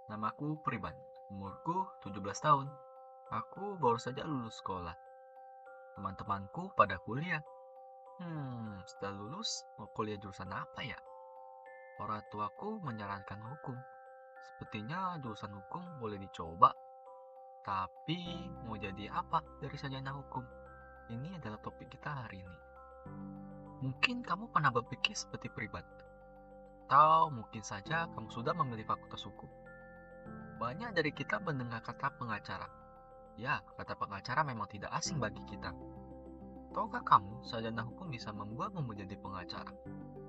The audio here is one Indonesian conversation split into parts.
Namaku Priban, umurku 17 tahun. Aku baru saja lulus sekolah. Teman-temanku pada kuliah. Setelah lulus, mau kuliah jurusan apa ya? Orang tuaku menyarankan hukum. Sepertinya jurusan hukum boleh dicoba. Tapi mau jadi apa dari sarjana hukum? Ini adalah topik kita hari ini. Mungkin kamu pernah berpikir seperti Priban. Atau mungkin saja kamu sudah memilih fakultas hukum. Banyak dari kita mendengar kata pengacara. Ya, kata pengacara memang tidak asing bagi kita. Tahukah kamu, sarjana hukum bisa membuatmu menjadi pengacara?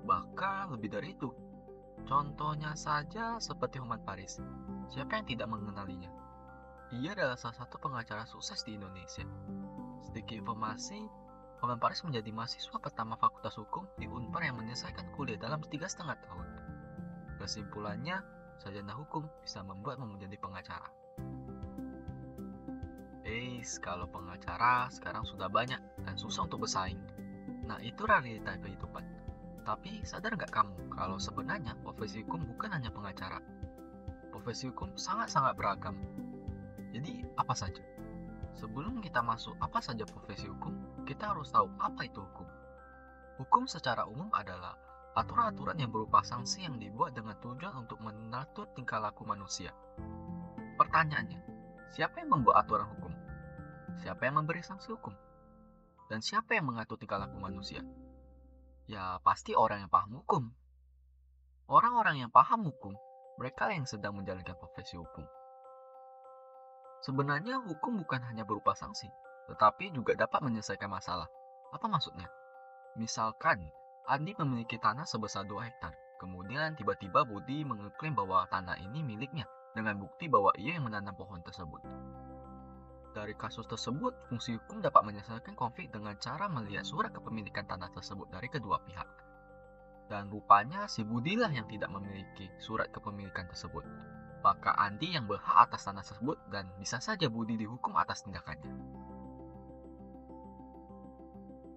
Bahkan lebih dari itu. Contohnya saja seperti Hotman Paris. Siapa yang tidak mengenalinya? Ia adalah salah satu pengacara sukses di Indonesia. Sedikit informasi, Hotman Paris menjadi mahasiswa pertama Fakultas Hukum di Unpar yang menyelesaikan kuliah dalam 3,5 tahun. Kesimpulannya, sarjana hukum bisa membuatmu menjadi pengacara. Kalau pengacara sekarang sudah banyak dan susah untuk bersaing. Nah, itu realita kehidupan. Tapi sadar nggak kamu kalau sebenarnya profesi hukum bukan hanya pengacara. Profesi hukum sangat-sangat beragam. Jadi, apa saja? Sebelum kita masuk apa saja profesi hukum, kita harus tahu apa itu hukum. Hukum secara umum adalah aturan-aturan yang berupa sanksi yang dibuat dengan tujuan untuk mengatur tingkah laku manusia. Pertanyaannya, siapa yang membuat aturan hukum? Siapa yang memberi sanksi hukum? Dan siapa yang mengatur tingkah laku manusia? Ya, pasti orang yang paham hukum. Orang-orang yang paham hukum, mereka yang sedang menjalankan profesi hukum. Sebenarnya hukum bukan hanya berupa sanksi, tetapi juga dapat menyelesaikan masalah. Apa maksudnya? Misalkan, Andi memiliki tanah sebesar 2 hektar. Kemudian tiba-tiba Budi mengeklaim bahwa tanah ini miliknya dengan bukti bahwa ia yang menanam pohon tersebut. Dari kasus tersebut, fungsi hukum dapat menyelesaikan konflik dengan cara melihat surat kepemilikan tanah tersebut dari kedua pihak. Dan rupanya si Budi lah yang tidak memiliki surat kepemilikan tersebut. Maka Andi yang berhak atas tanah tersebut dan bisa saja Budi dihukum atas tindakannya.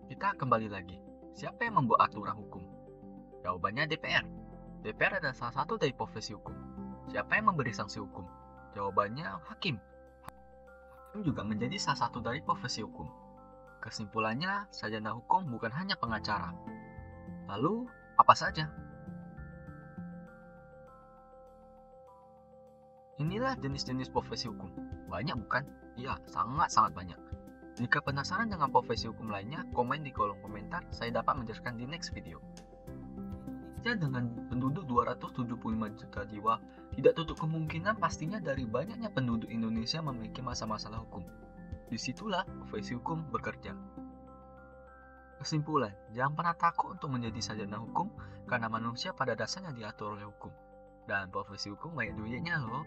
Kita kembali lagi. Siapa yang membuat aturan hukum? Jawabannya DPR. DPR adalah salah satu dari profesi hukum. Siapa yang memberi sanksi hukum? Jawabannya hakim. Hakim juga menjadi salah satu dari profesi hukum. Kesimpulannya, sarjana hukum bukan hanya pengacara. Lalu, apa saja? Inilah jenis-jenis profesi hukum. Banyak bukan? Iya, sangat-sangat banyak. Jika penasaran dengan profesi hukum lainnya, komen di kolom komentar, saya dapat menjelaskan di next video. Indonesia dengan penduduk 275 juta jiwa, tidak tutup kemungkinan pastinya dari banyaknya penduduk Indonesia memiliki masalah hukum. Disitulah profesi hukum bekerja. Kesimpulan, jangan pernah takut untuk menjadi sarjana hukum karena manusia pada dasarnya diatur oleh hukum. Dan profesi hukum banyak duitnya loh.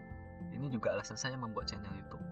Ini juga alasan saya membuat channel YouTube.